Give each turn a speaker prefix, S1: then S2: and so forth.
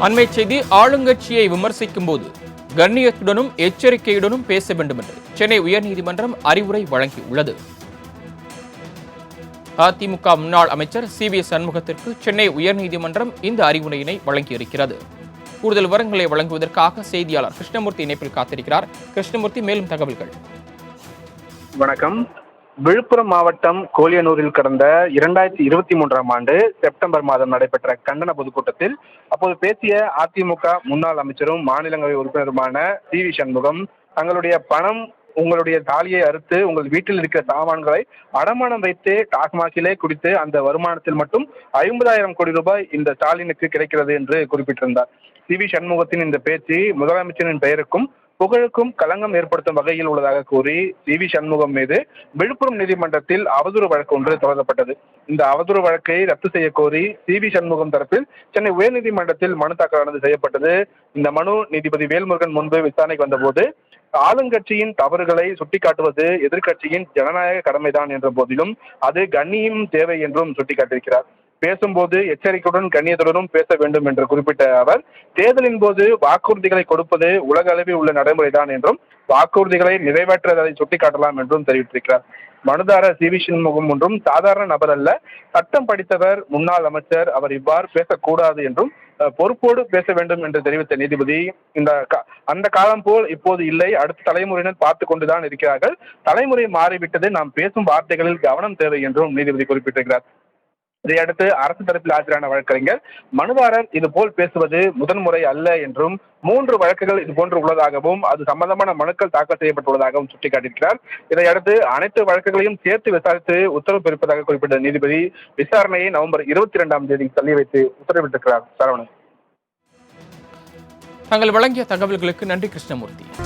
S1: அண்மை செய்தி, ஆளுங்கட்சியை விமர்சிக்கும் போது கண்ணியத்துடனும் எச்சரிக்கையுடனும் பேச வேண்டும் என்று சென்னை உயர்நீதிமன்றம் அறிவுரை வழங்கியுள்ளது. அதிமுக முன்னாள் அமைச்சர் சி.வி. சண்முகத்திற்கு சென்னை உயர்நீதிமன்றம் இந்த அறிவுரையினை வழங்கியிருக்கிறது. கூடுதல் விவரங்களை வழங்குவதற்காக செய்தியாளர் கிருஷ்ணமூர்த்தி இணைப்பில் காத்திருக்கிறார். கிருஷ்ணமூர்த்தி, மேலும் தகவல்கள்.
S2: வணக்கம். விழுப்புரம் மாவட்டம் கோலியனூரில் கடந்த 2023ஆம் ஆண்டு செப்டம்பர் மாதம் நடைபெற்ற கண்டன பொதுக்கூட்டத்தில் அப்போது பேசிய அதிமுக முன்னாள் அமைச்சரும் மாநிலங்களவை உறுப்பினருமான சி.வி. சண்முகம், தங்களுடைய பணம், உங்களுடைய தாலியை அறுத்து உங்கள் வீட்டில் இருக்கிற சாமான்களை அடமானம் வைத்து டாஸ்மாகிலே குடித்து அந்த வருமானத்தில் மட்டும் 50,000 கோடி ரூபாய் இந்த ஸ்டாலினுக்கு கிடைக்கிறது என்று குறிப்பிட்டிருந்தார். சி.வி. சண்முகத்தின் இந்த பேச்சு முதலமைச்சரின் பெயருக்கும் புகழுக்கும் களங்கம் ஏற்படுத்தும் வகையில் உள்ளதாக கூறி சி.வி. சண்முகம் மீது விழுப்புரம் நீதிமன்றத்தில் அவதூறு வழக்கு ஒன்று தொடரப்பட்டது. இந்த அவதூறு வழக்கை ரத்து செய்ய கோரி சி.வி. சண்முகம் தரப்பில் சென்னை உயர்நீதிமன்றத்தில் மனு தாக்கலானது செய்யப்பட்டது. இந்த மனு நீதிபதி வேல்முருகன் முன்பு விசாரணைக்கு வந்தபோது ஆளுங்கட்சியின் தவறுகளை சுட்டிக்காட்டுவது எதிர்க்கட்சியின் ஜனநாயக கடமைதான் என்ற போதிலும் அது கண்ணியம் தேவை என்றும் சுட்டிக்காட்டியிருக்கிறார். பேசும்போது எச்சரிக்கையுடன் கண்ணியத்துடனும் பேச வேண்டும் என்று குறிப்பிட்ட அவர், தேர்தலின் போது வாக்குறுதிகளை கொடுப்பது உலக அளவில் உள்ள நடைமுறைதான் என்றும் வாக்குறுதிகளை நிறைவேற்றுவதை சுட்டிக்காட்டலாம் என்றும் தெரிவித்திருக்கிறார். மனுதாரர் சி.வி. சண்முகம் ஒன்றும் சாதாரண நபர் அல்ல, சட்டம் படித்தவர், முன்னாள் அமைச்சர். அவர் இவ்வாறு பேசக்கூடாது என்றும் பொறுப்போடு பேச வேண்டும் என்று தெரிவித்த நீதிபதி, அந்த காலம் போல் இப்போது இல்லை, அடுத்த தலைமுறையினர் பார்த்து கொண்டுதான் இருக்கிறார்கள், தலைமுறை மாறிவிட்டது, நாம் பேசும் வார்த்தைகளில் கவனம் தேவை என்றும் நீதிபதி குறிப்பிட்டிருக்கிறார். இதையடுத்து அரசு தரப்பில் ஆஜரான வழக்கறிஞர், மனுதாரர் இதுபோல் பேசுவது முதன்முறை அல்ல என்றும் 3 வழக்குகள் இதுபோன்று உள்ளதாகவும் அது சம்பந்தமான மனுக்கள் தாக்கல் செய்யப்பட்டுள்ளதாகவும் சுட்டிக்காட்டியிருக்கிறார். இதையடுத்து அனைத்து வழக்குகளையும் சேர்த்து விசாரித்து உத்தரவு பிறப்பதாக குறிப்பிட்ட நீதிபதி விசாரணையை நவம்பர் 22ஆம் தேதி தள்ளி வைத்து உத்தரவிட்டிருக்கிறார். சரவணன்,
S1: தாங்கள் வழங்கிய தகவல்களுக்கு நன்றி கிருஷ்ணமூர்த்தி.